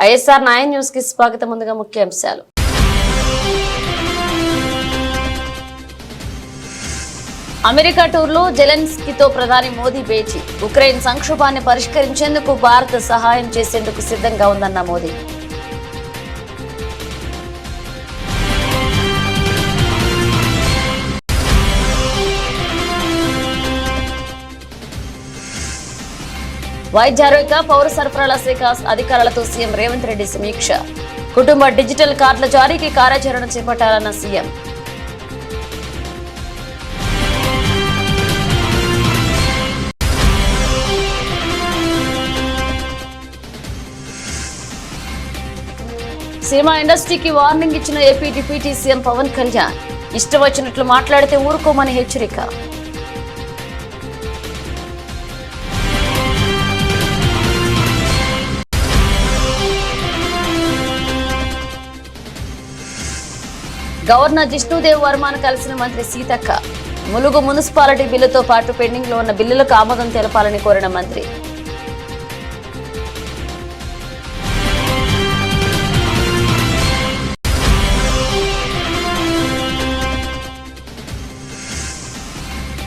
ISR 9 news కి స్వాగతం. ముందుగా ముఖ్యాంశాలు. అమెరికా టూర్లో జెలెన్స్కీతో ప్రధాని మోదీ భేటీ. ఉక్రెయిన్ సంక్షోభాన్ని పరిష్కరించేందుకు భారత్ సహాయం చేసేందుకు సిద్ధంగా ఉందన్న మోదీ. వైద్య ఆరోగ్య పౌర సరఫరాల శాఖ అధికారులతో సీఎం రేవంత్ రెడ్డి సమీక్ష. కుటుంబ డిజిటల్ కార్డుల జారీకి కార్యాచరణ చేపట్టాలన్న సీఎం. సినిమా ఇండస్ట్రీకి వార్నింగ్ ఇచ్చిన AP deputy CM Pawan Kalyan. ఇష్టం వచ్చినట్లు మాట్లాడితే ఊరుకోమని హెచ్చరిక. గవర్నర్ జిష్ణుదేవ్ వర్మను కలిసిన మంత్రి సీతక్క. ములుగు మున్సిపాలిటీ బిల్లుతో పాటు పెండింగ్ లో ఉన్న బిల్లులకు ఆమోదం తెలపాలని కోరిన మంత్రి.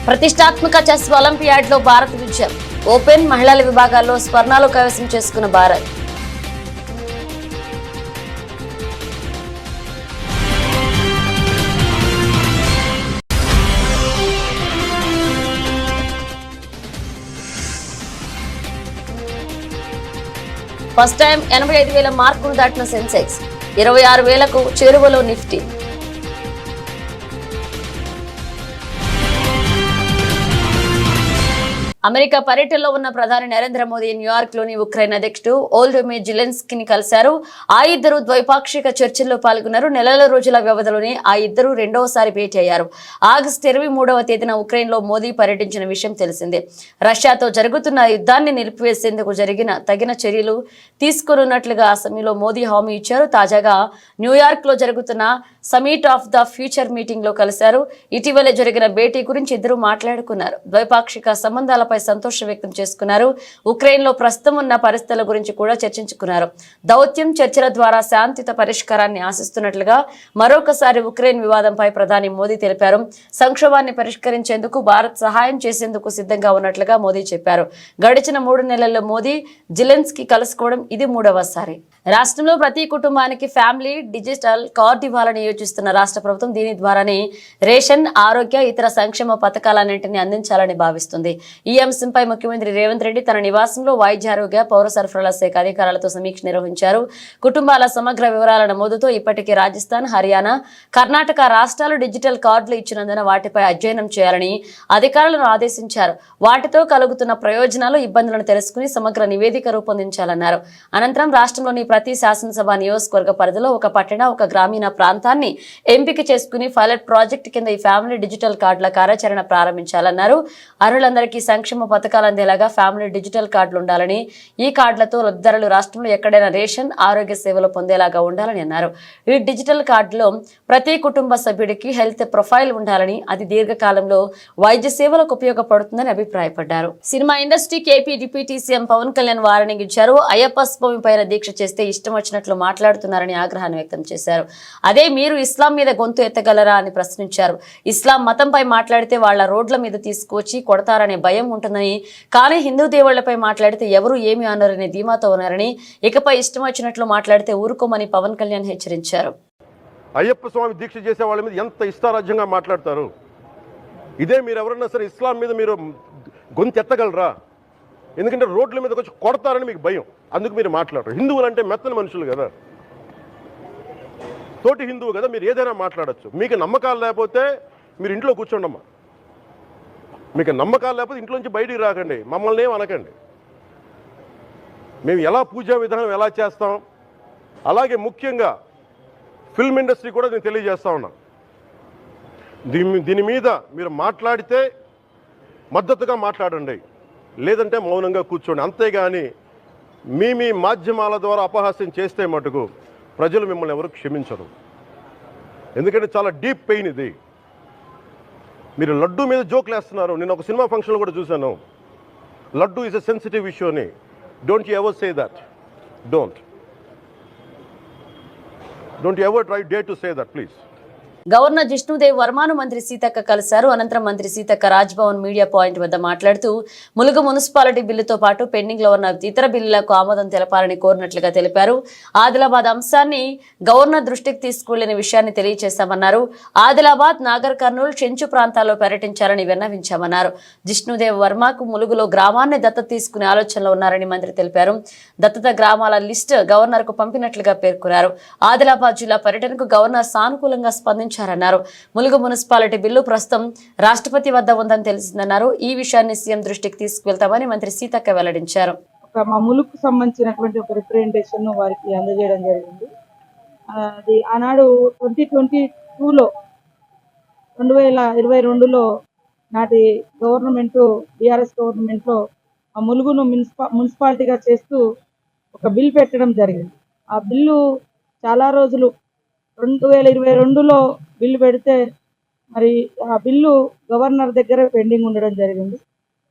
ప్రతిష్టాత్మక చెస్ ఒలింపియాడ్ లో భారత్ విజయం. ఓపెన్, మహిళల విభాగాల్లో స్వర్ణాలు కైవసం చేసుకున్న భారత్. ఫస్ట్ టైం 85,000 మార్కులు దాటిన సెన్సెక్స్ 26,000కు చేరువలో నిఫ్టీ. అమెరికా పర్యటనలో ఉన్న ప్రధాని నరేంద్ర మోదీ న్యూయార్క్ లోని ఉక్రెయిన్ అధ్యక్షుడు వోల్డోమిర్ జెలెన్స్కీని కలిశారు. ఆ ఇద్దరు ద్వైపాక్షిక చర్చల్లో పాల్గొన్నారు. నెలల రోజుల వ్యవధిలోనే ఆ ఇద్దరు రెండవసారి భేటీ అయ్యారు. ఆగస్టు 23వ తేదీన ఉక్రెయిన్ లో మోదీ పర్యటించిన విషయం తెలిసిందే. రష్యాతో జరుగుతున్న యుద్ధాన్ని నిలిపివేసేందుకు తగిన చర్యలు తీసుకోనున్నట్లుగా ఆ సమయంలో మోదీ హామీ ఇచ్చారు. తాజాగా న్యూయార్క్ లో జరుగుతున్న summit of the future meeting లో కలిశారు. ఇటీవలే జరిగిన భేటీ గురించి ఇద్దరు మాట్లాడుకున్నారు. ద్వైపాక్షిక సంబంధాల సంతోషం వ్యక్తం చేసుకున్నారు. ఉక్రెయిన్ లో ప్రస్తుతం ఉన్న పరిస్థితుల గురించి కూడా చర్చించుకున్నారు. దౌత్యం చర్చల ద్వారా శాంతియుత పరిష్కారాన్ని ఆశిస్తున్నట్లుగా మరొకసారి ఉక్రెయిన్ వివాదంపై ప్రధాని మోదీ తెలిపారు. సంక్షోభాన్ని పరిష్కరించేందుకు భారత్ సహాయం చేసేందుకు సిద్ధంగా ఉన్నట్లుగా మోదీ చెప్పారు. గడిచిన 3 నెలల్లో మోదీ జెలెన్స్కీ కలుసుకోవడం ఇది 3వసారి. రాష్ట్రంలో ప్రతి కుటుంబానికి ఫ్యామిలీ డిజిటల్ కార్డు ఇవ్వాలని యోచిస్తున్న రాష్ట్ర ప్రభుత్వం దీని ద్వారానే రేషన్, ఆరోగ్య, ఇతర సంక్షేమ పథకాలన్నింటినీ అందించాలని భావిస్తుంది. ఈ అంశంపై ముఖ్యమంత్రి రేవంత్ రెడ్డి తన నివాసంలో వైద్య ఆరోగ్య పౌర సరఫరాల శాఖ అధికారులతో సమీక్ష నిర్వహించారు. కుటుంబాల సమగ్ర వివరాల నమోదుతో ఇప్పటికే రాజస్థాన్, హర్యానా, కర్ణాటక రాష్ట్రాలు డిజిటల్ కార్డులు ఇచ్చినందున వాటిపై అధ్యయనం చేయాలని అధికారులను ఆదేశించారు. వాటితో కలుగుతున్న ప్రయోజనాలు, ఇబ్బందులను తెలుసుకుని సమగ్ర నివేదిక రూపొందించాలన్నారు. అనంతరం రాష్ట్రంలోని ప్రతి శాసనసభ నియోజకవర్గ పరిధిలో ఒక పట్టణ, ఒక గ్రామీణ ప్రాంతాన్ని ఎంపిక చేసుకుని పైలట్ ప్రాజెక్టు కింద ఈ ఫ్యామిలీ డిజిటల్ కార్డుల కార్యాచరణ ప్రారంభించాలన్నారు. అర్హులందరికీ సంక్షేమ పథకాలు అందేలాగా ఫ్యామిలీ డిజిటల్ కార్డులు ఉండాలని, ఈ కార్డులతో లబ్ధిదారులు రాష్ట్రంలో ఎక్కడైనా రేషన్, ఆరోగ్య సేవలు పొందేలాగా ఉండాలని అన్నారు. ఈ డిజిటల్ కార్డులో ప్రతి కుటుంబ సభ్యుడికి హెల్త్ ప్రొఫైల్ ఉండాలని, అది దీర్ఘకాలంలో వైద్య సేవలకు ఉపయోగపడుతుందని అభిప్రాయపడ్డారు. సినిమా ఇండస్ట్రీకి AP deputy CM Pawan Kalyan warning ఇచ్చారు. అయ్యప్ప స్వామి పైన దీక్ష చేస్తే ఇష్టం వచ్చినట్లు మాట్లాడుతున్నారని ఆగ్రహాన్ని వ్యక్తం చేశారు. అదే మీరు ఇస్లాం మీద గొంతు ఎత్తగలరా అని ప్రశ్నించారు. ఇస్లాం మతంపై మాట్లాడితే వాళ్ల రోడ్ల మీద తీసుకొచ్చి కొడతారనే భయం ఉంటుందని, కానీ హిందూ దేవుళ్లపై మాట్లాడితే ఎవరు ఏమి అనరనే ధీమాతో ఉన్నారని, ఇకపై ఇష్టం వచ్చినట్లు మాట్లాడితే ఊరుకోమని పవన్ కళ్యాణ్ హెచ్చరించారు. అయ్యప్ప స్వామి దీక్ష చేసే వాళ్ళ మీద ఎంత ఇష్టారాజ్యంగా మాట్లాడతారు. ఇదే మీరు ఎవరన్నా సరే ఇస్లాం మీద మీరు గొంతు ఎత్తగలరా? ఎందుకంటే రోడ్ల మీదకి వచ్చి కొడతారని మీకు భయం, అందుకు మీరు మాట్లాడరు. హిందువులు అంటే మెత్తని మనుషులు కదా, తోటి హిందువు కదా, మీరు ఏదైనా మాట్లాడచ్చు. మీకు నమ్మకాలు లేకపోతే మీరు ఇంట్లో కూర్చోండమ్మా. మీకు నమ్మకాలు లేకపోతే ఇంట్లోంచి బయటికి రాకండి, మమ్మల్ని ఏం అనకండి. మేము ఎలా పూజా విధానం ఎలా చేస్తాం, అలాగే ముఖ్యంగా ఫిల్మ్ ఇండస్ట్రీ కూడా నేను తెలియజేస్తా ఉన్నా. దీని మీద మీరు మాట్లాడితే మద్దతుగా మాట్లాడండి, లేదంటే మౌనంగా కూర్చోండి. అంతేగాని మీ మాధ్యమాల ద్వారా అపహాస్యం చేస్తే మటుకు ప్రజలు మిమ్మల్ని ఎవరు క్షమించరు. ఎందుకంటే చాలా డీప్ పెయిన్ ఇది. మీరు లడ్డు మీద జోక్లు వేస్తున్నారు. నేను ఒక సినిమా ఫంక్షన్లో కూడా చూశాను. Laddu is a sensitive issue అని. Don't you ever say that. Don't. Don't ever dare to say that, please. Governor Jishnu Dev వర్మను మంత్రి సీతక్క కలిశారు. అనంతరం మంత్రి సీతక్క రాజ్భవన్ మీడియా పాయింట్ వద్ద మాట్లాడుతూ ములుగు మున్సిపాలిటీ బిల్లుతో పాటు పెండింగ్ లో ఉన్న ఇతర బిల్లులకు ఆమోదం తెలపాలని కోరినట్లుగా తెలిపారు. ఆదిలాబాద్ అంశాన్ని గవర్నర్ దృష్టికి తీసుకువెళ్లిన విషయాన్ని తెలియజేశామన్నారు. ఆదిలాబాద్, నాగర్ కర్నూలు, చెంచు ప్రాంతాల్లో పర్యటించాలని విన్నవించామన్నారు. జిష్ణుదేవ్ వర్మకు ములుగులో గ్రామాన్ని దత్తత తీసుకునే ఆలోచనలో ఉన్నారని మంత్రి తెలిపారు. దత్తత గ్రామాల లిస్ట్ గవర్నర్ కు పంపినట్లుగా పేర్కొన్నారు. ఆదిలాబాద్ జిల్లా పర్యటనకు గవర్నర్ సానుకూలంగా స్పందించారన్నారు. ములుగు మున్సిపాలిటీ బిల్లు ప్రస్తుతం రాష్ట్రపతి వద్ద ఉందని తెలిసిందన్నారు. ఈ విషయాన్ని సీఎం దృష్టికి తీసుకువెళ్తామని మంత్రి సీతక్క వెల్లడించారు. మా ములుగుకు సంబంధించినటువంటి ఒక రిప్రజెంటేషన్ వారికి అందజేయడం జరిగింది. అది ఆనాడు 2022లో 2022లో నాటి గవర్నమెంట్, బీఆర్ఎస్ గవర్నమెంట్లో ఆ ములుగును మున్సిపాలిటీగా చేస్తూ ఒక బిల్ పెట్టడం జరిగింది. ఆ బిల్లు చాలా రోజులు 2022లో బిల్లు పెడితే మరి ఆ బిల్లు గవర్నర్ దగ్గర పెండింగ్ ఉండడం జరిగింది.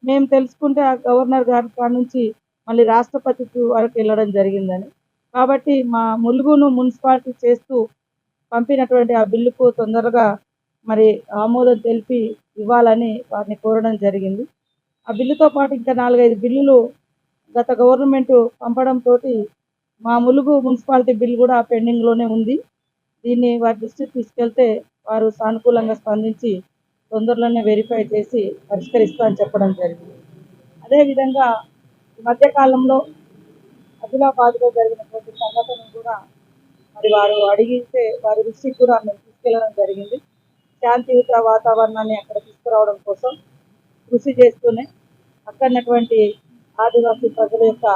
మేము తెలుసుకుంటే ఆ గవర్నర్ గారి కాడ నుంచి మళ్ళీ రాష్ట్రపతికి వరకు వెళ్ళడం జరిగిందని. కాబట్టి మా ములుగును మున్సిపాలిటీ చేస్తూ పంపినటువంటి ఆ బిల్లుకు తొందరగా మరి ఆమోదం తెలిపి ఇవ్వాలని వారిని కోరడం జరిగింది. ఆ బిల్లుతో పాటు ఇంకా 4-5 బిల్లులు గత గవర్నమెంట్ పంపడంతో మా ములుగు మున్సిపాలిటీ బిల్ కూడా పెండింగ్లోనే ఉంది. దీన్ని వారి దృష్టికి తీసుకెళ్తే వారు సానుకూలంగా స్పందించి తొందరలోనే వెరిఫై చేసి పరిష్కరిస్తామని చెప్పడం జరిగింది. అదేవిధంగా ఈ మధ్యకాలంలో ఆదిలాబాద్లో జరిగినటువంటి సంఘటనలు కూడా మరి వారు అడిగితే వారి దృష్టికి కూడా మేము తీసుకెళ్లడం జరిగింది. శాంతియుత వాతావరణాన్ని అక్కడ తీసుకురావడం కోసం కృషి చేస్తూనే అక్కడటువంటి ఆదివాసీ ప్రజల యొక్క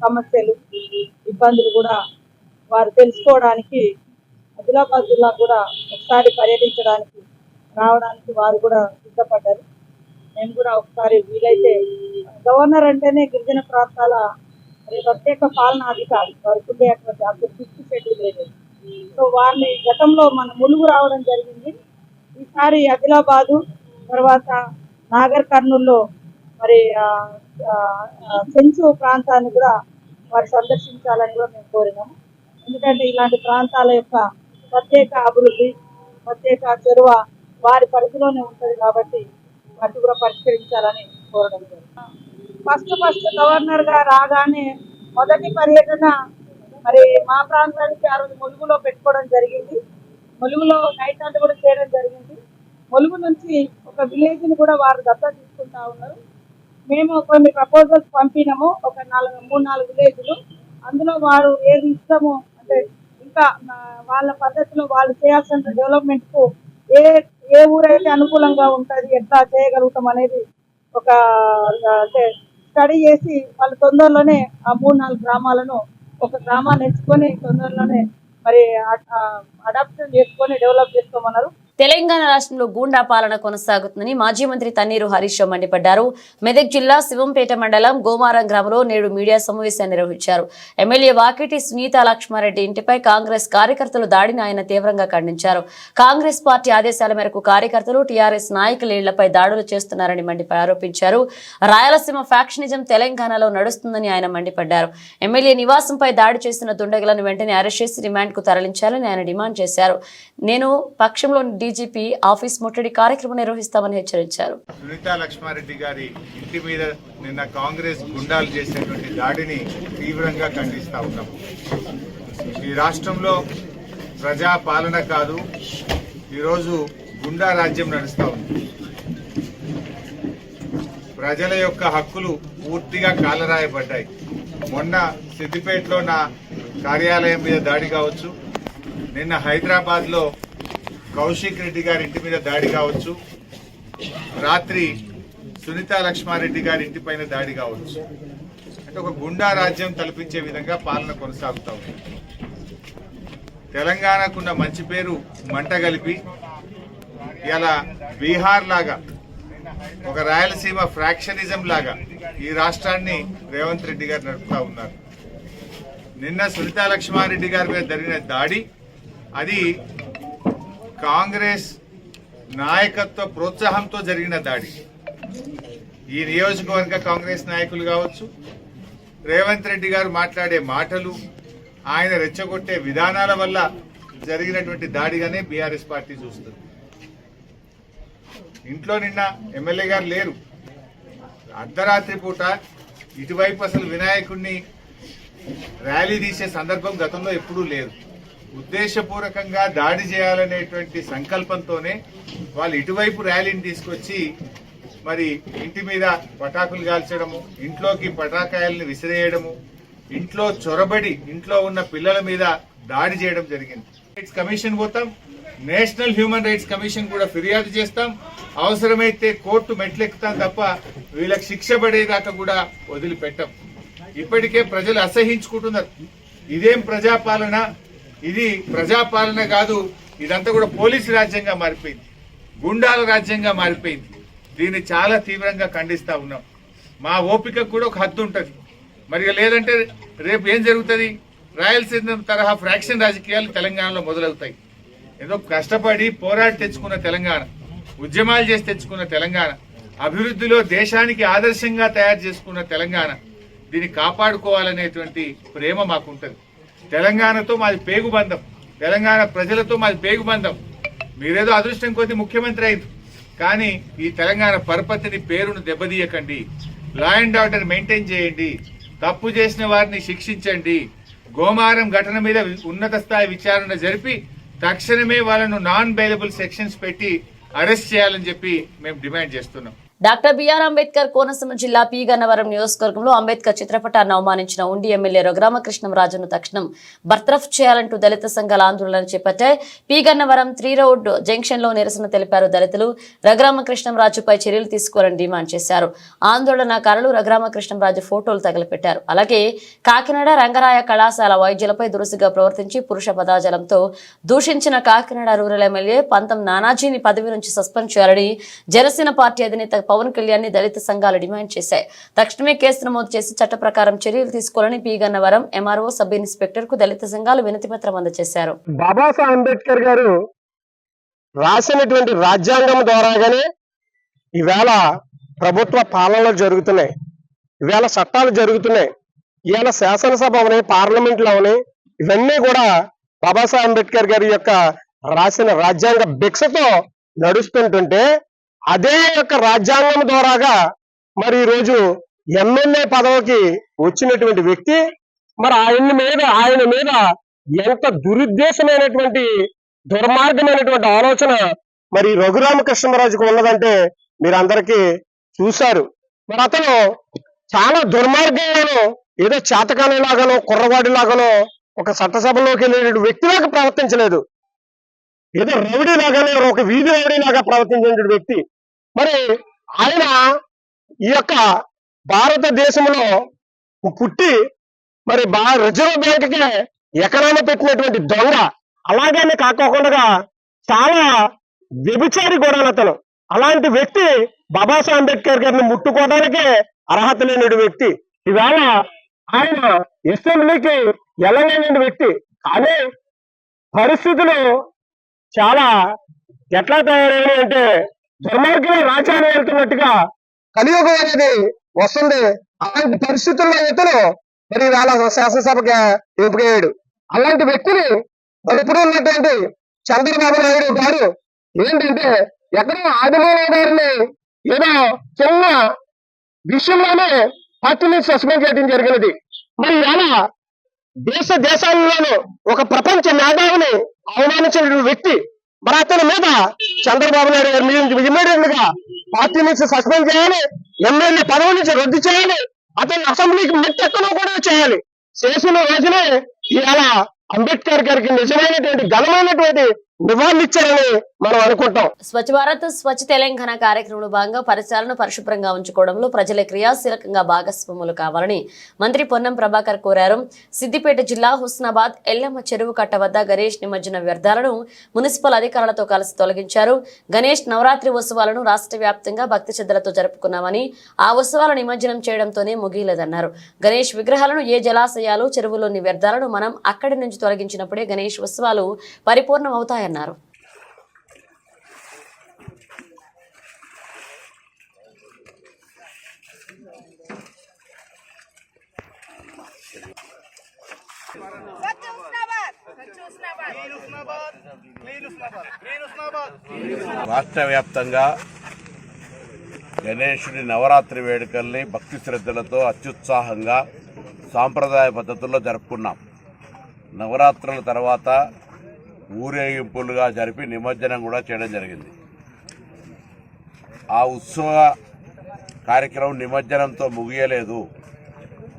సమస్యలు, ఇబ్బందులు కూడా వారు తెలుసుకోవడానికి ఆదిలాబాద్ జిల్లా కూడా ఒకసారి పర్యటించడానికి రావడానికి వారు కూడా సిద్ధపడ్డారు. మేము కూడా ఒకసారి వీలైతే, గవర్నర్ అంటేనే గిరిజన ప్రాంతాల ప్రత్యేక పాలనా అధికారి, వారికి ఉండేటువంటి అప్పుడు 5th షెడ్యూల్ లేదు. సో వారిని గతంలో మన ములుగు రావడం జరిగింది. ఈసారి ఆదిలాబాదు తర్వాత నాగర్ కర్నూల్లో మరి చెంచు ప్రాంతాన్ని కూడా వారు సందర్శించాలని కూడా మేము కోరినాము. ఎందుకంటే ఇలాంటి ప్రాంతాల యొక్క ప్రత్యేక అభివృద్ధి, ప్రత్యేక చొరవ వారి పరిధిలోనే ఉంటుంది కాబట్టి వాటిని కూడా పరిష్కరించాలని కోరడం జరిగింది. ఫస్ట్ గవర్నర్ గా రాగానే మొదటి పర్యటన మరి మా ప్రాంతానికి ఆ రోజు ములుగులో పెట్టుకోవడం జరిగింది. ములుగులో నైట్ అంతా కూడా చేయడం జరిగింది. ములుగు నుంచి ఒక విలేజ్ ని కూడా వారు దత్తత తీసుకుంటా ఉన్నారు. మేము కొన్ని ప్రపోజల్స్ పంపినాము, ఒక 3-4 విలేజ్లు. అందులో వారు ఏది ఇష్టమో అంటే ఇంకా వాళ్ళ పద్ధతిలో వాళ్ళు చేయాల్సిన డెవలప్మెంట్ కు ఏ ఊరైతే అనుకూలంగా ఉంటుంది, ఎట్లా చేయగలుగుతాం అనేది ఒక అంటే స్టడీ చేసి వాళ్ళు తొందరలోనే ఆ 3-4 గ్రామాలను ఒక గ్రామాన్ని ఎంచుకొని తొందరలోనే మరి అడాప్షన్ చేసుకొని డెవలప్ చేసుకోమన్నారు. తెలంగాణ రాష్ట్రంలో గూండా పాలన కొనసాగుతుందని మాజీ మంత్రి తన్నీరు హరీష్ రావు మండిపడ్డారు. మెదక్ జిల్లా శివంపేట మండలం గోమారం గ్రామంలో నేడు మీడియా సమావేశాన్ని నిర్వహించారు. ఎమ్మెల్యే వాకిటి సునీత లక్ష్మారెడ్డి ఇంటిపై కాంగ్రెస్ కార్యకర్తలు దాడిని ఆయన తీవ్రంగా ఖండించారు. కాంగ్రెస్ పార్టీ ఆదేశాల మేరకు కార్యకర్తలు టీఆర్ఎస్ నాయకుల ఇళ్లపై దాడులు చేస్తున్నారని ఆరోపించారు. రాయలసీమ ఫ్యాక్షనిజం తెలంగాణలో నడుస్తుందని ఆయన మండిపడ్డారు. ఎమ్మెల్యే నివాసంపై దాడి చేసిన దుండగులను వెంటనే అరెస్ట్ చేసి రిమాండ్ కు తరలించాలని ఆయన డిమాండ్ చేశారు. నేను పక్షంలోని డీజీపీ ఆఫీస్ ముట్టడి కార్యక్రమం నిర్వహిస్తామని హెచ్చరించారు. సునీత లక్ష్మారెడ్డి గారి ఇంటి మీద నిన్న కాంగ్రెస్ గుండాలు చేసినటువంటి దాడిని తీవ్రంగా ఖండిస్తా ఉన్నాం. ఈ రాష్ట్రంలో ప్రజా పాలన కాదు, ఈరోజు గుండా రాజ్యం నడుస్తా ఉంది. ప్రజల యొక్క హక్కులు పూర్తిగా కాలరాయబడ్డాయి. మొన్న సిద్దిపేటలో నా కార్యాలయం మీద దాడి కావచ్చు, నిన్న హైదరాబాద్ లో కౌశిక్ రెడ్డి గారి ఇంటి మీద దాడి కావచ్చు, రాత్రి సునీత లక్ష్మారెడ్డి గారి ఇంటి పైన దాడి కావచ్చు. అంటే ఒక గుండా రాజ్యం తలపించే విధంగా పాలన కొనసాగుతా ఉంది. తెలంగాణకున్న మంచి పేరు మంట కలిపి ఇలా బీహార్ లాగా ఒక రాయలసీమ ఫ్రాక్షనిజం లాగా ఈ రాష్ట్రాన్ని రేవంత్ రెడ్డి గారు నడుపుతా ఉన్నారు. నిన్న సునీత లక్ష్మారెడ్డి గారి మీద జరిగిన దాడి అది కాంగ్రెస్ నాయకత్వ ప్రోత్సాహంతో జరిగిన దాడి. ఈ నియోజకవర్గ కాంగ్రెస్ నాయకులు కావచ్చు, రేవంత్ రెడ్డి గారు మాట్లాడే మాటలు, ఆయన రెచ్చగొట్టే విధానాల వల్ల జరిగినటువంటి దాడిగానే బీఆర్ఎస్ పార్టీ చూస్తుంది. ఇంట్లో నిన్న ఎమ్మెల్యే గారు లేరు. అర్ధరాత్రి పూట ఇటువైపు అసలు వినాయకుడిని ర్యాలీ తీసే సందర్భం గతంలో ఎప్పుడూ లేదు. ఉద్దేశపూర్వకంగా దాడి చేయాలనేటువంటి సంకల్పంతోనే వాళ్ళు ఇటువైపు ర్యాలీని తీసుకొచ్చి మరి ఇంటి మీద పటాకులు కాల్చడము, ఇంట్లోకి పటాకాయల్ని విసిరేయడము, ఇంట్లో చొరబడి ఇంట్లో ఉన్న పిల్లల మీద దాడి చేయడం జరిగింది. రైట్స్ కమిషన్ పోతాం, నేషనల్ హ్యూమన్ రైట్స్ కమిషన్ కూడా ఫిర్యాదు చేస్తాం, అవసరమైతే కోర్టు మెట్లెక్కుతాం తప్ప వీళ్ళకి శిక్ష పడేదాకా కూడా వదిలిపెట్టాం. ఇప్పటికే ప్రజలు అసహించుకుంటున్నారు. ఇదేం ప్రజాపాలన, ఇది ప్రజాపాలన కాదు, ఇదంతా కూడా పోలీసు రాజ్యంగా మారిపోయింది, గుండాల రాజ్యంగా మారిపోయింది. దీన్ని చాలా తీవ్రంగా ఖండిస్తా ఉన్నాం. మా ఓపిక కూడా ఒక హద్దు ఉంటుంది. మరి లేదంటే రేపు ఏం జరుగుతుంది? రాయలసీమ తరహా ఫ్రాక్షన్ రాజకీయాలు తెలంగాణలో మొదలవుతాయి. ఏదో కష్టపడి పోరాడి తెచ్చుకున్న తెలంగాణ, ఉద్యమాలు చేసి తెచ్చుకున్న తెలంగాణ, అభివృద్ధిలో దేశానికి ఆదర్శంగా తయారు చేసుకున్న తెలంగాణ, దీన్ని కాపాడుకోవాలనేటువంటి ప్రేమ మాకుంటుంది. తెలంగాణతో మాది పేగుబంధం, తెలంగాణ ప్రజలతో మాది పేగుబంధం. మీరేదో అదృష్టం కొద్ది ముఖ్యమంత్రి అయింది, కానీ ఈ తెలంగాణ పరపతిని పేరును దెబ్బతీయకండి. లా అండ్ ఆర్డర్ మెయింటైన్ చేయండి, తప్పు చేసిన వారిని శిక్షించండి. గోమారం ఘటన మీద ఉన్నత స్థాయి విచారణ జరిపి తక్షణమే వాళ్ళను నాన్ బెయిలబుల్ సెక్షన్స్ పెట్టి అరెస్ట్ చేయాలని చెప్పి మేము డిమాండ్ చేస్తున్నాం. డాక్టర్ బిఆర్ అంబేద్కర్ కోనసీమ జిల్లా పి గన్నవరం నియోజకవర్గంలో అంబేద్కర్ చిత్రపటాన్ని అవమానించిన ఉండి ఎమ్మెల్యే రఘురామకృష్ణంరాజును తక్షణం బర్తరఫ్ చేయాలంటూ దళిత సంఘాల ఆందోళన చేపట్టాయి. పి గన్నవరం 3 రోడ్ జంక్షన్ లో నిరసన తెలిపారు దళితులు. రఘురామకృష్ణంరాజుపై చర్యలు తీసుకోవాలని డిమాండ్ చేశారు. ఆందోళనకారులు రఘురామకృష్ణంరాజు ఫోటోలు తగలపెట్టారు. అలాగే కాకినాడ రంగరాయ కళాశాల వైద్యులపై దురుసుగా ప్రవర్తించి పురుష పదాజలంతో దూషించిన కాకినాడ రూరల్ ఎమ్మెల్యే పంతం నానాజీని పదవి నుంచి సస్పెండ్ చేయాలని జనసేన పార్టీ అధినేత పవన్ కళ్యాణ్ ని దళిత సంఘాలు డిమాండ్ చేశాయి. తక్షణమే కేసు నమోదు చేసి చట్ట ప్రకారం చర్యలు తీసుకోవాలని P Gannavaram MRO sub inspector కు దళిత సంఘాలు వినతి పత్రం అందజేశారు. బాబాసాహెబ్ అంబేద్కర్ గారు రాసినటువంటి రాజ్యాంగం ద్వారాగానే ఈవేళ ప్రభుత్వ పాలనలు జరుగుతున్నాయి, ఈవేళ చట్టాలు జరుగుతున్నాయి, ఈవేళ శాసనసభ అవని పార్లమెంట్ లో అవని ఇవన్నీ కూడా బాబాసాహెబ్ అంబేద్కర్ గారి యొక్క రాసిన రాజ్యాంగ భిక్షతో నడుస్తుంటుంటే అదే యొక్క రాజ్యాంగం ద్వారాగా మరి ఈరోజు ఎమ్మెల్యే పదవికి వచ్చినటువంటి వ్యక్తి మరి ఆయన మీద ఎంత దురుద్దేశమైనటువంటి దుర్మార్గమైనటువంటి ఆలోచన మరి రఘురామకృష్ణరాజుకు ఉన్నదంటే మీరందరికీ చూశారు. మరి అతను చాలా దుర్మార్గంగానో ఏదో చేతకాని లాగానో కుర్రవాడి లాగానో ఒక చట్టసభలోకి వెళ్ళే వ్యక్తిలాగా ప్రవర్తించలేదు. ఏదో రౌడీ లాగానే ఒక వీధి రౌడీ లాగా ప్రవర్తించిన వ్యక్తి. మరి ఆయన ఈ యొక్క భారతదేశంలో పుట్టి మరి రిజర్వ్ బ్యాంక్ కి ఎకరాన్ని పెట్టినటువంటి దొంగ. అలాగే కాకోకుండా చాలా వ్యభిచారి కూడా అతను. అలాంటి వ్యక్తి బాబాసాహెబ్ అంబేద్కర్ గారిని ముట్టుకోవడానికే అర్హత లేని వ్యక్తి. ఈవేళ ఆయన అసెంబ్లీకి వెళ్ళలేని వ్యక్తి. కానీ పరిస్థితులు చాలా ఎట్లా తయారయ్యాయి అంటే దుర్మార్గంగా రాజ్యాన్ని వెళ్తున్నట్టుగా కలియుగం అనేది వస్తుంది. అలాంటి పరిస్థితుల్లో ఇతను మరి వాళ్ళ శాసనసభకి ఎంపికయ్యాడు. అలాంటి వ్యక్తిని మరి ఇప్పుడు ఉన్నటువంటి చంద్రబాబు నాయుడు గారు ఏంటంటే ఎక్కడో ఆదిమూలరావు గారిని ఏదో చిన్న విషయంలోనే పార్టీ నుంచి సస్పెండ్ చేయడం జరిగినది. మరి ఇలా దేశాల్లోనూ ఒక ప్రపంచ మేధావిని అవమానించిన వ్యక్తి మరి అతని మీద చంద్రబాబు నాయుడు గారి మీద ఇమ్మీడియట్ గా పార్టీ నుంచి సస్పెండ్ చేయాలి, ఎమ్మెల్యే పదవి నుంచి రద్దు చేయాలి, అతన్ని అసెంబ్లీకి మెట్టెక్కనో కూడా చేయాలి. చేసిన రోజునే ఇవాళ అంబేద్కర్ గారికి నిజమైనటువంటి ఘనమైనటువంటి నివాళులిచ్చారని మనం అనుకుంటాం. స్వచ్ఛ భారత్ స్వచ్ఛ తెలంగాణ కార్యక్రమంలో భాగంగా పరిసరాలను పరిశుభ్రంగా ఉంచుకోవడంలో ప్రజల క్రియాశీలకంగా భాగస్వాములు కావాలని మంత్రి పొన్నం ప్రభాకర్ కోరారు. సిద్దిపేట జిల్లా హుస్నాబాద్ ఎల్లమ్మ చెరువు కట్ట వద్ద గణేష్ నిమజ్జన వ్యర్థాలను మున్సిపల్ అధికారులతో కలిసి తొలగించారు. గణేష్ నవరాత్రి ఉత్సవాలను రాష్ట్ర వ్యాప్తంగా భక్తి శ్రద్ధలతో జరుపుకున్నామని, ఆ ఉత్సవాల నిమజ్జనం చేయడంతోనే ముగియలేదన్నారు. గణేష్ విగ్రహాలను ఏ జలాశయాలు చెరువులోని వ్యర్థాలను మనం అక్కడి నుంచి తొలగించినప్పుడే గణేష్ ఉత్సవాలు పరిపూర్ణం అవుతాయన్నారు. Swachh Husnabad. రాష్ట్ర వ్యాప్తంగా గణేశుడి నవరాత్రి వేడుకల్ని భక్తి శ్రద్ధలతో అత్యుత్సాహంగా సాంప్రదాయ పద్ధతుల్లో జరుపుకున్నాం. నవరాత్రుల తర్వాత ఊరేగింపులుగా జరిపి నిమజ్జనం కూడా చేయడం జరిగింది. ఆ ఉత్సవ కార్యక్రమం నిమజ్జనంతో ముగియలేదు.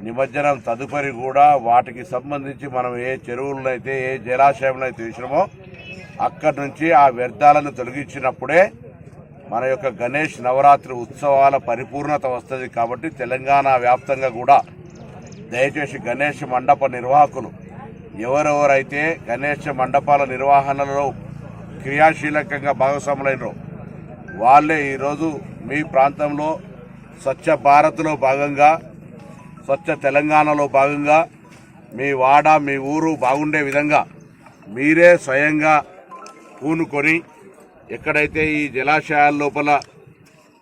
నిమజ్జనం తదుపరి కూడా వాటికి సంబంధించి మనం ఏ చెరువులనైతే ఏ జలాశయంలో అయితే తీసినామో అక్కడి నుంచి ఆ వ్యర్థాలను తొలగించినప్పుడే మన యొక్క గణేష్ నవరాత్రి ఉత్సవాల పరిపూర్ణత వస్తుంది. కాబట్టి తెలంగాణ వ్యాప్తంగా కూడా దయచేసి గణేష్ మండప నిర్వాహకులు ఎవరెవరైతే గణేష్ మండపాల నిర్వహణలో క్రియాశీలకంగా భాగస్వాములైనరో వాళ్ళే ఈరోజు మీ ప్రాంతంలో స్వచ్ఛ భారత్లో భాగంగా, స్వచ్ఛ తెలంగాణలో భాగంగా మీ వాడ మీ ఊరు బాగుండే విధంగా మీరే స్వయంగా పూనుకొని ఎక్కడైతే ఈ జలాశయాల లోపల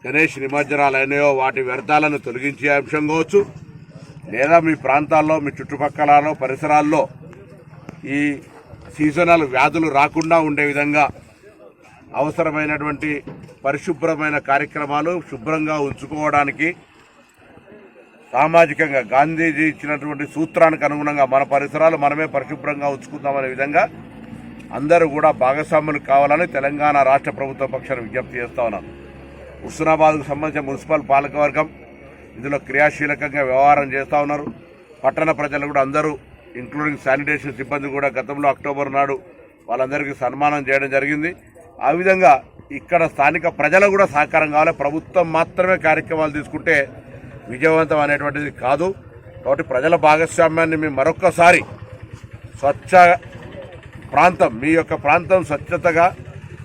గణేష్ నిమజ్జనాలు అయినాయో వాటి వ్యర్థాలను తొలగించే అంశం కావచ్చు, లేదా మీ ప్రాంతాల్లో మీ చుట్టుపక్కల పరిసరాల్లో ఈ సీజనల్ వ్యాధులు రాకుండా ఉండే విధంగా అవసరమైనటువంటి పరిశుభ్రమైన కార్యక్రమాలు శుభ్రంగా ఉంచుకోవడానికి సామాజికంగా గాంధీజీ ఇచ్చినటువంటి సూత్రానికి అనుగుణంగా మన పరిసరాలు మనమే పరిశుభ్రంగా ఉంచుకుందామనే విధంగా అందరూ కూడా భాగస్వాములు కావాలని తెలంగాణ రాష్ట్ర ప్రభుత్వ పక్షాన విజ్ఞప్తి చేస్తా ఉన్నాను. హుస్నాబాద్కు సంబంధించిన మున్సిపల్ పాలకవర్గం ఇందులో క్రియాశీలకంగా వ్యవహారం చేస్తూ ఉన్నారు. పట్టణ ప్రజలు కూడా అందరూ ఇంక్లూడింగ్ శానిటేషన్ సిబ్బంది కూడా గతంలో అక్టోబర్ నాడు వాళ్ళందరికీ సన్మానం చేయడం జరిగింది. ఆ విధంగా ఇక్కడ స్థానిక ప్రజలు కూడా సహకారం కావాలి. ప్రభుత్వం మాత్రమే కార్యక్రమాలు తీసుకుంటే విజయవంతం అనేటువంటిది కాదు. కాబట్టి ప్రజల భాగస్వామ్యాన్ని మేము మరొక్కసారి స్వచ్ఛ ప్రాంతం మీ యొక్క ప్రాంతం స్వచ్ఛతగా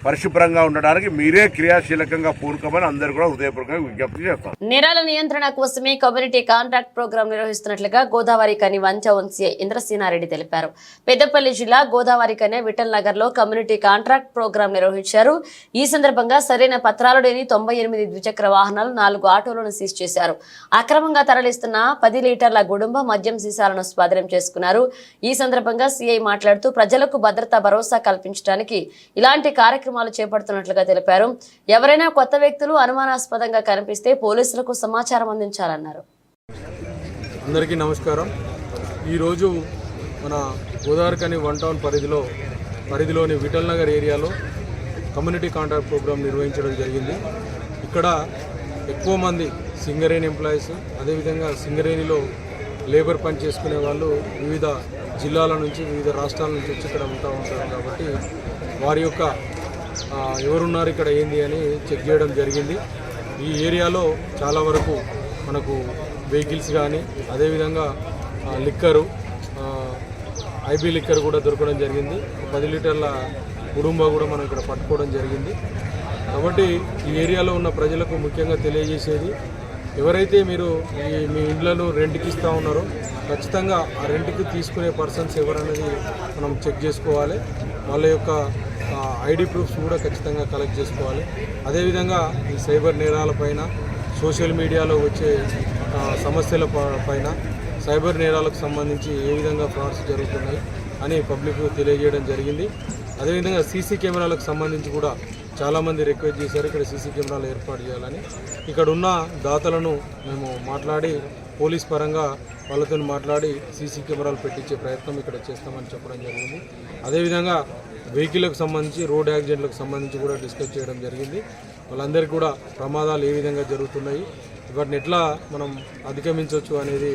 పరిశుభ్రంగా ఉండడానికి మీరే క్రియాశీలకంగా పూనుకోమని అందరూ కూడా హృదయపూర్వకంగా విజ్ఞప్తి చేస్తాం. నేరాల నియంత్రణ కోసమే కమ్యూనిటీ కాంట్రాక్ట్ ప్రోగ్రాం నిర్వహిస్తున్నట్లుగా గోదావరి కని వంశీ ఇంద్రసేనారెడ్డి తెలిపారు. పెద్దపల్లి జిల్లా గోదావరి కని విఠల్ నగర్ లో కమ్యూనిటీ కాంట్రాక్ట్ ప్రోగ్రాం నిర్వహించారు. ఈ సందర్భంగా సరైన పత్రాలు లేని 98 ద్విచక్ర వాహనాలు 4 ఆటోలను సీజ్ చేశారు. అక్రమంగా తరలిస్తున్న 10 లీటర్ల గుడుంబ మద్యం సీసాలను స్వాధీనం చేసుకున్నారు. ఈ సందర్భంగా సీఐ మాట్లాడుతూ ప్రజలకు భద్రతా భరోసా కల్పించడానికి ఇలాంటి కార్యక్రమాలు చేపడుతున్నట్లుగా తెలిపారు. ఎవరైనా కొత్త వ్యక్తులు అనుమానాస్పదంగా కనిపిస్తే పోలీసులకు సమాచారం అందించాలన్నారు. అందరికీ నమస్కారం. ఈరోజు మన గోదావరి కని 1 టౌన్ పరిధిలోని విఠల్ నగర్ ఏరియాలో కమ్యూనిటీ కాంట్రాక్ట్ ప్రోగ్రాం నిర్వహించడం జరిగింది. ఇక్కడ ఎక్కువ మంది సింగరేణి ఎంప్లాయీస్, అదేవిధంగా సింగరేణిలో లేబర్ పని చేసుకునే వాళ్ళు వివిధ జిల్లాల నుంచి వివిధ రాష్ట్రాల నుంచి వచ్చి ఇక్కడ ఉంటారు కాబట్టి వారి యొక్క ఎవరున్నారు ఇక్కడ ఏంది అని చెక్ చేయడం జరిగింది. ఈ ఏరియాలో చాలా వరకు మనకు వెహికల్స్ కానీ అదేవిధంగా లిక్కరు ఐబీ లిక్కర్ కూడా దొరకడం జరిగింది. 10 లీటర్ల కుటుంబ కూడా మనం ఇక్కడ పట్టుకోవడం జరిగింది. కాబట్టి ఈ ఏరియాలో ఉన్న ప్రజలకు ముఖ్యంగా తెలియజేసేది, ఎవరైతే మీరు మీ ఇండ్లను రెంట్కి ఇస్తూ ఉన్నారో ఖచ్చితంగా ఆ రెంట్కి తీసుకునే పర్సన్స్ ఎవరనేది మనం చెక్ చేసుకోవాలి. వాళ్ళ యొక్క ఐడి ప్రూఫ్స్ కూడా ఖచ్చితంగా కలెక్ట్ చేసుకోవాలి. అదేవిధంగా ఈ సైబర్ నేరాలపైన, సోషల్ మీడియాలో వచ్చే సమస్యల పైన, సైబర్ నేరాలకు సంబంధించి ఏ విధంగా ఫ్రాడ్స్ జరుగుతున్నాయి అని పబ్లిక్ తెలియజేయడం జరిగింది. అదేవిధంగా సీసీ కెమెరాలకు సంబంధించి కూడా చాలామంది రిక్వెస్ట్ చేశారు ఇక్కడ సీసీ కెమెరాలు ఏర్పాటు చేయాలని. ఇక్కడ ఉన్న దాతలను మేము మాట్లాడి పోలీస్ పరంగా వాళ్ళతో మాట్లాడి సీసీ కెమెరాలు పెట్టించే ప్రయత్నం ఇక్కడ చేస్తామని చెప్పడం జరిగింది. అదేవిధంగా వెహికల్కి సంబంధించి రోడ్ యాక్సిడెంట్లకు సంబంధించి కూడా డిస్కస్ చేయడం జరిగింది. వాళ్ళందరికీ కూడా ప్రమాదాలు ఏ విధంగా జరుగుతున్నాయి, వాటిని ఎట్లా మనం అధిగమించవచ్చు అనేది.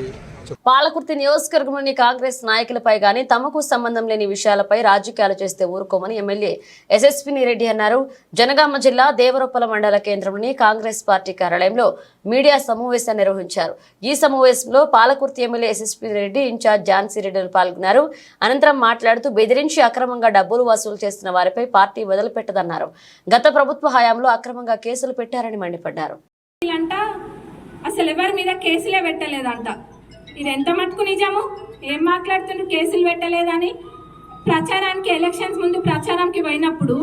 పాలకుర్తి నియోజకవర్గంలోని కాంగ్రెస్ నాయకులపై గానీ తమకు సంబంధం లేని విషయాలపై రాజకీయాలు చేస్తే ఊరుకోమని ఎమ్మెల్యే ఎస్ఎస్పీ రెడ్డి అన్నారు. జనగామ జిల్లా దేవరొప్పల మండల కేంద్రంలోని కాంగ్రెస్ పార్టీ కార్యాలయంలో మీడియా సమావేశాన్ని నిర్వహించారు. ఈ సమావేశంలో Palakurthi MLA SSP Reddy, incharge Jhansi రెడ్డిలు పాల్గొన్నారు. అనంతరం మాట్లాడుతూ బెదిరించి అక్రమంగా డబ్బులు వసూలు చేస్తున్న వారిపై పార్టీ వదిలిపెట్టదన్నారు. గత ప్రభుత్వ హయాంలో అక్రమంగా కేసులు పెట్టారని మండిపడ్డారు. అసలు ఎవరి మీద కేసులే పెట్టలేదంట. ఇది ఎంత మటుకు నిజము? ఏం మాట్లాడుతుండ్రు కేసులు పెట్టలేదని? ప్రచారానికి ఎలక్షన్స్ ముందు ప్రచారంకి పోయినప్పుడు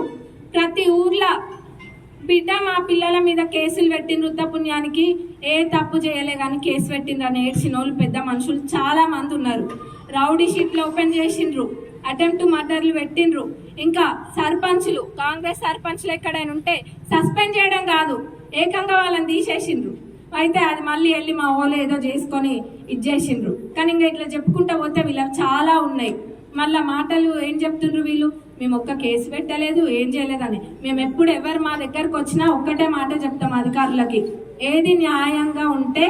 ప్రతి ఊర్లో బిడ్డ మా పిల్లల మీద కేసులు పెట్టిండ్రు, వృద్ధపుణ్యానికి ఏ తప్పు చేయలే కానీ కేసు పెట్టిండ్రు అని ఏడ్చిన వాళ్ళు పెద్ద మనుషులు చాలా మంది ఉన్నారు. రౌడీ షీట్లు ఓపెన్ చేసిండ్రు, అటెంప్ట్ మర్డర్లు పెట్టిండ్రు. ఇంకా సర్పంచ్లు, కాంగ్రెస్ సర్పంచ్లు ఎక్కడైనా ఉంటే సస్పెండ్ చేయడం కాదు, ఏకంగా వాళ్ళని తీసేసిండ్రు. అయితే అది మళ్ళీ వెళ్ళి మా వాళ్ళు ఏదో చేసుకొని ఇచ్చేసిండ్రు. కానీ ఇంకా ఇట్లా చెప్పుకుంటా పోతే వీళ్ళకి చాలా ఉన్నాయి. మళ్ళా మాటలు ఏం చెప్తుండ్రు వీళ్ళు, మేము ఒక్క కేసు పెట్టలేదు, ఏం చేయలేదని. మేము ఎప్పుడు ఎవరు మా దగ్గరకు వచ్చినా ఒక్కటే మాట చెప్తాము అధికారులకి, ఏది న్యాయంగా ఉంటే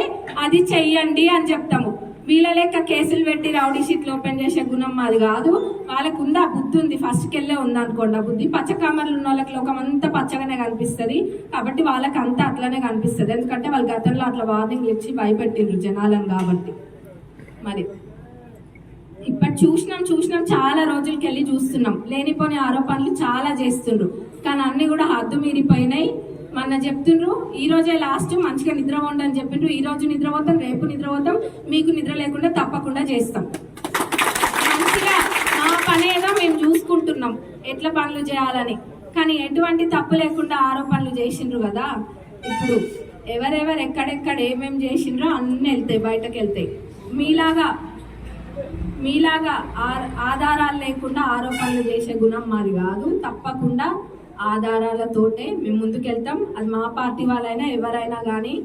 అది చెయ్యండి అని చెప్తాము. వీళ్ళ లెక్క కేసులు పెట్టి రౌడీ షీట్లు ఓపెన్ చేసే గుణం మాది కాదు. వాళ్ళకు ఉంది, ఆ బుద్ధి ఉంది, ఫస్ట్కి వెళ్ళే ఉంది అనుకోండి. ఆ బుద్ధి పచ్చకామర్లు ఉన్న వాళ్ళకి లోకం అంతా పచ్చగానే కనిపిస్తుంది కాబట్టి వాళ్ళకి అంతా అట్లనే కనిపిస్తుంది. ఎందుకంటే వాళ్ళు గతంలో అట్లా వార్నింగ్లు ఇచ్చి భయపెట్టిండ్రు జనాలను. కాబట్టి మరి ఇప్పుడు చూసినాం చాలా రోజులకి వెళ్ళి చూస్తున్నాం. లేనిపోని ఆరోపణలు చాలా చేస్తుండ్రు, కానీ అన్ని కూడా హద్దు మీరిపోయినాయి. మొన్న చెప్తుండ్రు ఈ రోజే లాస్ట్, మంచిగా నిద్ర ఉండని చెప్పిండ్రు. ఈ రోజు నిద్రపోతాం, రేపు నిద్రపోతాం, మీకు నిద్ర లేకుండా తప్పకుండా చేస్తాం. మంచిగా మా పని ఏదో మేము చూసుకుంటున్నాం ఎట్లా పనులు చేయాలని, కానీ ఎటువంటి తప్పు లేకుండా ఆరోపణలు చేసిండ్రు కదా. ఇప్పుడు ఎవరెవరు ఎక్కడెక్కడ ఏమేమి చేసిండ్రో అన్నీ వెళ్తాయి, బయటకు వెళ్తాయి. మీలాగా ఆధారాలు లేకుండా ఆరోపణలు చేసే గుణం మాది కాదు. తప్పకుండా ఆధారాలతోటే మేము ముందుకెళ్తాం. అది మా పార్టీ వాళ్ళైనా ఎవరైనా కానీ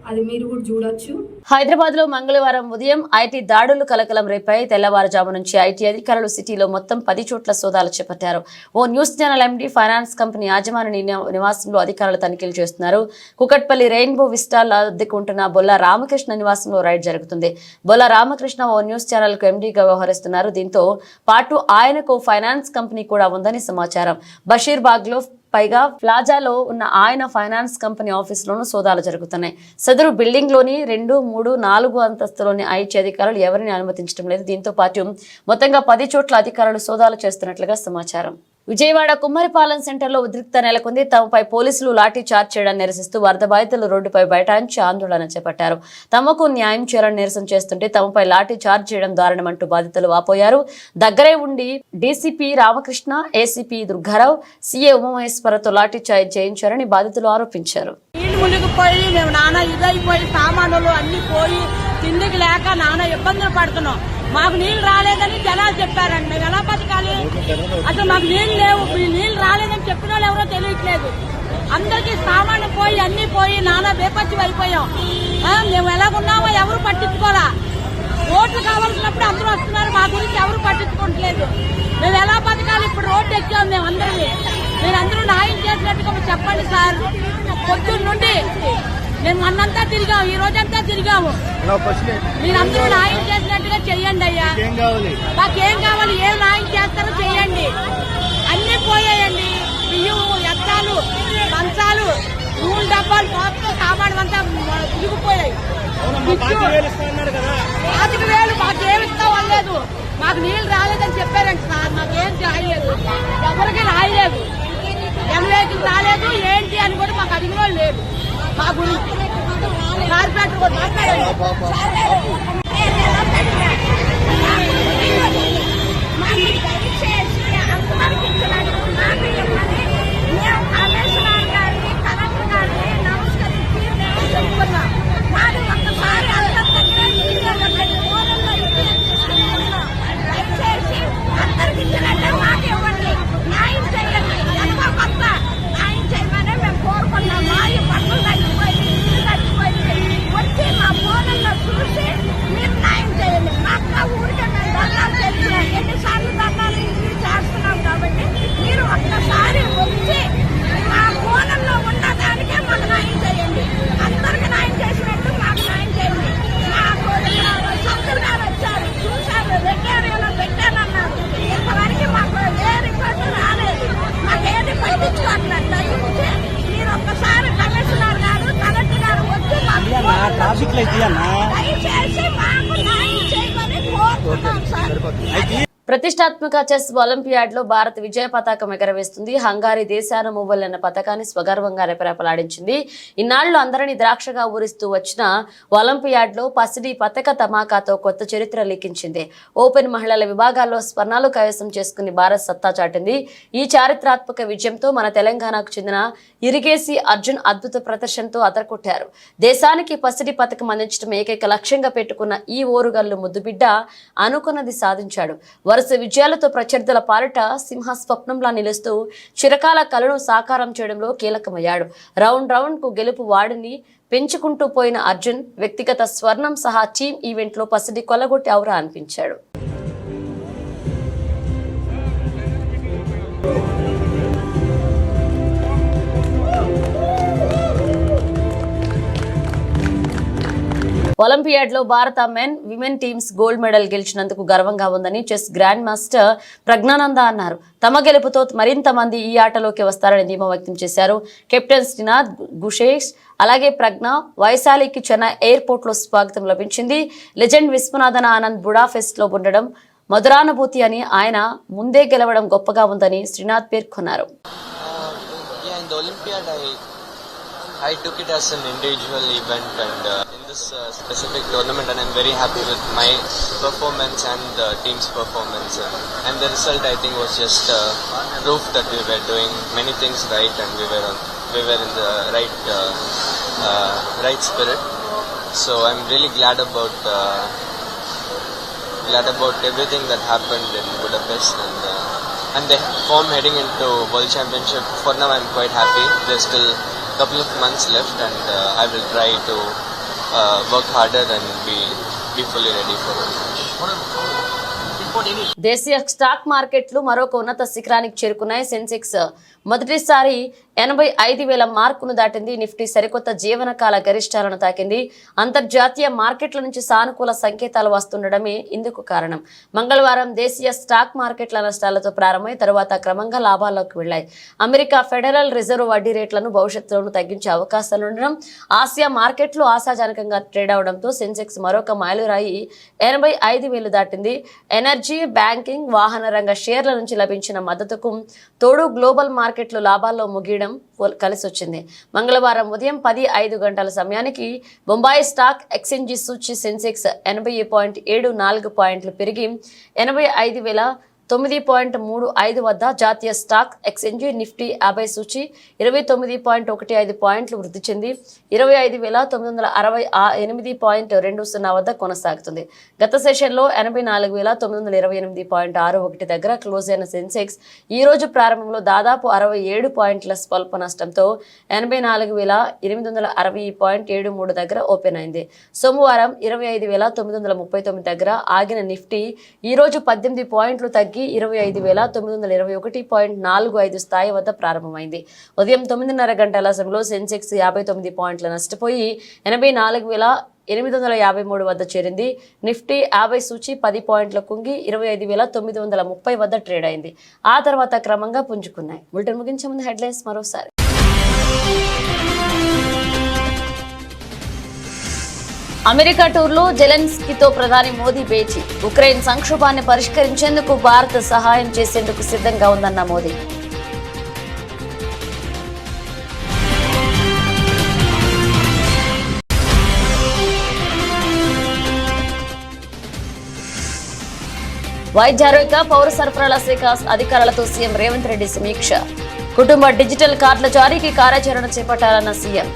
అది మీరు కూడా చూడొచ్చు. హైదరాబాద్ లో మంగళవారం ఉదయం ఐటీ దాడులు కలకలం రేపాయి. తెల్లవారుజాము నుంచి ఐటీ అధికారులు సిటీలో మొత్తం 10 చోట్ల సోదాలు చేపట్టారు. ఓ news channel MD, finance company యాజమాని నివాసంలో అధికారులు తనిఖీలు చేస్తున్నారు. కుకట్పల్లి రెయిన్బో విస్టాల్లో అద్దెకుంటున్న బొల్ల రామకృష్ణ నివాసంలో రైడ్ జరుగుతుంది. బొల్ల రామకృష్ణ ఓ న్యూస్ ఛానల్ కు ఎండీగా వ్యవహరిస్తున్నారు. దీంతో పాటు ఆయనకు ఫైనాన్స్ కంపెనీ కూడా ఉందని సమాచారం. బషీర్బాగ్ లో పైగా ప్లాజాలో ఉన్న ఆయన ఫైనాన్స్ కంపెనీ ఆఫీసులోనూ సోదాలు జరుగుతున్నాయి. సదరు బిల్డింగ్ లోని 2, 3, 4 అంతస్తులోని ఐటీ అధికారులు ఎవరిని అనుమతించడం లేదు. దీంతో పాటు మొత్తంగా 10 చోట్ల అధికారులు సోదాలు చేస్తున్నట్లుగా సమాచారం. విజయవాడ కుమ్మరిపాలెం సెంటర్లో ఉద్రిక్త నెలకొంది. తమపై పోలీసులు లాఠీ చార్జ్ చేయడాన్ని నిరసిస్తూ వరద బాధితులు రోడ్డుపై బైఠాయించి ఆందోళన చేపట్టారు. తమకు న్యాయం చేయాలని నిరసన చేస్తుంటే తమపై లాఠీ చార్జ్ చేయడం దారుణమంటూ బాధితులు వాపోయారు. దగ్గరే ఉండి DCP Ramakrishna, ACP Durgarao, CA ఉమామహేశ్వరతో లాఠీ చార్జ్ చేయించారని బాధితులు ఆరోపించారు. మునిగిపోయి మేము నానా ఇదైపోయి సామానులు అన్ని పోయి తిండికి లేక నానా ఇబ్బందులు పడుతున్నాం. మాకు నీళ్లు రాలేదని జనాలు చెప్పారండి. మేము ఎలా బతకాలి? అసలు మాకు నీళ్లు లేవు. నీళ్లు రాలేదని చెప్పిన వాళ్ళు ఎవరో తెలియట్లేదు. అందరికీ సామాను పోయి అన్ని పోయి నానా బేపత్యం అయిపోయాం. మేము ఎలాగున్నామో ఎవరు పట్టించుకోవాలా. ఓట్లు కావాల్సినప్పుడు అందరూ వస్తున్నారు, మా గురించి ఎవరు పట్టించుకోవట్లేదు. మేము ఎలా బతకాలి? ఇప్పుడు రోడ్డు ఎక్కాం మేము అందరినీ. మీరందరూ న్యాయం చేసినట్టుగా చెప్పండి సార్. పొద్దున్న నుండి మేము అన్నంతా తిరిగాము, ఈ రోజంతా తిరిగాము. మీరందరూ న్యాయం చేసినట్టుగా చెయ్యండి అయ్యా. మాకేం కావాలి? ఏం న్యాయం చేస్తారో చెయ్యండి. అన్ని పోయాయండి, బియ్యం, ఎత్తాలు, మంచాలు, నూనె డబ్బాలు, మొత్తం సామాను అంతా తిరిగిపోయాయి. 5,000 మాకేమిస్తా వాళ్ళలేదు. మాకు నీళ్లు రాలేదని చెప్పారండి సార్. మాకేం రాయలేదు, ఎవరికి రాయలేదు. ఎంఏకి రాలేదు ఏంటి అని కూడా మాకు అడిగిన వాళ్ళు లేదు. మా గురించి కార్పొరేటర్ కూడా మాట్లాడండి. ప్రతిష్టాత్మక చెస్ ఒలింపియాడ్ లో భారత్ విజయ పతాకం ఎగరవేస్తుంది. హంగారీ దేశాన మూవల్ అన్న పథకాన్ని స్వగర్వంగా రెపరెపలాడించింది. ఇన్నాళ్లు అందరినీ ద్రాక్షగా ఊరిస్తూ వచ్చిన ఒలింపియాడ్ లో పసిడి పతక ధమాకాతో కొత్త చరిత్ర లిఖించింది. ఓపెన్ మహిళల విభాగాల్లో స్వర్ణాలు కైవసం చేసుకుని భారత్ సత్తా చాటింది. ఈ చారిత్రాత్మక విజయంతో మన తెలంగాణకు చెందిన ఇరిగేసి అర్జున్ అద్భుత ప్రదర్శనతో అదరకొట్టారు. దేశానికి పసిడి పతకం అందించడం ఏకైక లక్ష్యంగా పెట్టుకున్న ఈ ఓరుగల్లు ముద్దుబిడ్డ అనుకున్నది సాధించాడు. వరుస విజయాలతో ప్రత్యర్థుల పాలిట సింహ స్వప్నంలా నిలుస్తూ చిరకాల కలను సాకారం చేయడంలో కీలకమయ్యాడు. రౌండ్ కు గెలుపు వాడిని పెంచుకుంటూ పోయిన అర్జున్ వ్యక్తిగత స్వర్ణం సహా టీమ్ ఈవెంట్లో పసిడి కొల్లగొట్టి ఔరా అనిపించాడు. ఒలింపియాడ్లో భారత men women teams gold medal గెలిచినందుకు గర్వంగా ఉందని చెస్ గ్రాండ్ మాస్టర్ ప్రజ్ఞానంద అన్నారు. తమ గెలుపుతో మరింత మంది ఈ ఆటలోకి వస్తారని ధీమా వ్యక్తం చేశారు. కెప్టెన్ శ్రీనాథ్ గుషేష్ అలాగే ప్రజ్ఞ వైశాలికి చెన్నై ఎయిర్పోర్ట్ లో స్వాగతం లభించింది. లెజెండ్ విశ్వనాథన్ ఆనంద్ బుడాఫెస్ట్ లో ఉండడం మధురానుభూతి అని, ఆయన ముందే గెలవడం గొప్పగా ఉందని శ్రీనాథ్ పేర్కొన్నారు. I took it as an individual event and in this specific tournament, and I'm very happy with my performance and the team's performance, and the result I think was just proof that we were doing many things right and we were in the right spirit. So I'm really glad about everything that happened in Budapest and the form heading into World Championship. For now I'm quite happy. There's still couple of months left and I will try to work harder and be fully ready for it. దేశీయ stock మార్కెట్లు మరొక ఉన్నత శిఖరానికి చేరుకున్నాయి. సెన్సెక్స్ మొదటిసారి 85,000 మార్కును దాటింది. Nifty సరికొత్త జీవనకాల గరిష్టాలను తాకింది. అంతర్జాతీయ మార్కెట్ల నుంచి సానుకూల సంకేతాలు వస్తుండడమే ఇందుకు కారణం. మంగళవారం దేశీయ స్టాక్ మార్కెట్ల నష్టాలతో ప్రారంభమై తరువాత క్రమంగా లాభాల్లోకి వెళ్లాయి. అమెరికా ఫెడరల్ రిజర్వ్ వడ్డీ రేట్లను భవిష్యత్తులోనూ తగ్గించే అవకాశాలుండడం, ఆసియా మార్కెట్లు ఆశాజనకంగా ట్రేడ్ అవడంతో సెన్సెక్స్ మరొక మైలురాయి 85,000 దాటింది. ఎనర్జీ, బ్యాంకింగ్, వాహన రంగ షేర్ల నుంచి లభించిన మద్దతుకు తోడు గ్లోబల్ మార్కెట్లు లాభాల్లో ముగియడం కలిసి వచ్చింది. మంగళవారం ఉదయం 10:05 గంటల సమయానికి బొంబాయి స్టాక్ ఎక్స్చేంజి సూచి సెన్సెక్స్ 80.74 పాయింట్లు పెరిగి 85,009.35 వద్ద, జాతీయ స్టాక్ ఎక్స్చేంజి నిఫ్టీ 50 సూచి 29.15 పాయింట్లు వృద్ధి చెంది 25,968.20 వద్ద కొనసాగుతుంది. గత సెషన్లో 84,928.61 దగ్గర క్లోజ్ అయిన సెన్సెక్స్ ఈ రోజు ప్రారంభంలో దాదాపు 67 పాయింట్ల స్వల్ప నష్టంతో 84,860.73 దగ్గర ఓపెన్ అయింది. సోమవారం 25,939 దగ్గర ఆగిన నిఫ్టీ ఈ రోజు 18 పాయింట్లు తగ్గి 25,921.45 స్థాయి వద్ద ప్రారంభమైంది. ఉదయం 9:30 గంటల సమయంలో సెన్సెక్స్ 59 పాయింట్ల నష్టపోయి 84,853 వద్ద చేరింది. నిఫ్టీ 50 సూచి 10 పాయింట్ల కుంగి 25,930 వద్ద ట్రేడ్ అయింది. ఆ తర్వాత క్రమంగా పుంజుకున్నాయి. బులెటిన్ ముగించే ముందు హెడ్లైన్స్ మరోసారి. అమెరికా టూర్లో జెలెన్స్కీతో ప్రధాని మోదీ భేటీ. ఉక్రెయిన్ సంక్షోభాన్ని పరిష్కరించేందుకు భారత్ సహాయం చేసేందుకు సిద్ధంగా ఉందన్న మోదీ. వైద్య ఆరోగ్య పౌర సరఫరాల శాఖ అధికారులతో సీఎం రేవంత్ రెడ్డి సమీక్ష. కుటుంబ డిజిటల్ కార్డుల జారీకి కార్యాచరణ చేపట్టాలన్న సీఎం.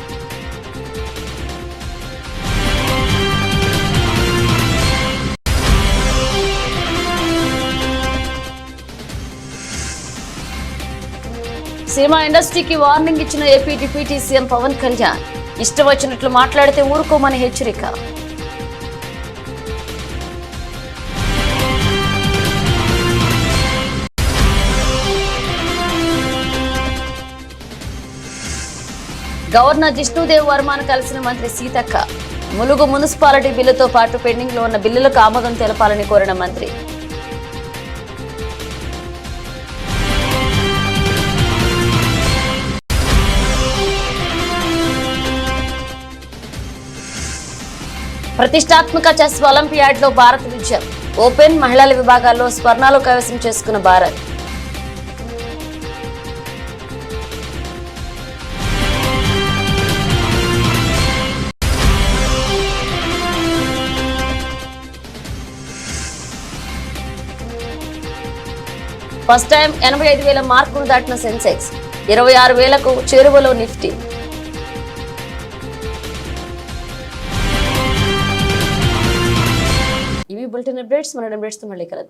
సినిమా ఇండస్ట్రీకి వార్నింగ్ ఇచ్చిన AP deputy CM Pawan Kalyan. ఇష్టం వచ్చినట్లు మాట్లాడితే ఊరుకోమని హెచ్చరిక. గవర్నర్ జిష్ణుదేవ్ వర్మను కలిసిన మంత్రి సీతక్క. ములుగు మున్సిపాలిటీ బిల్లుతో పాటు పెండింగ్ లో ఉన్న బిల్లులకు ఆమోదం తెలపాలని కోరిన మంత్రి. ప్రతిష్టాత్మక చెస్ ఒలింపియాడ్ లో భారత్ విజయం. ఓపెన్, మహిళల విభాగాల్లో స్వర్ణాలు కైవసం చేసుకున్న భారత్. ఫస్ట్ టైం 85,000 మార్కును దాటిన సెన్సెక్స్ 26,000కు చేరువలో నిఫ్టీ. ఇవి బులెటిన్ అప్డేట్స్. మన అప్డేట్స్ తో మళ్ళీ కలుద్దాం.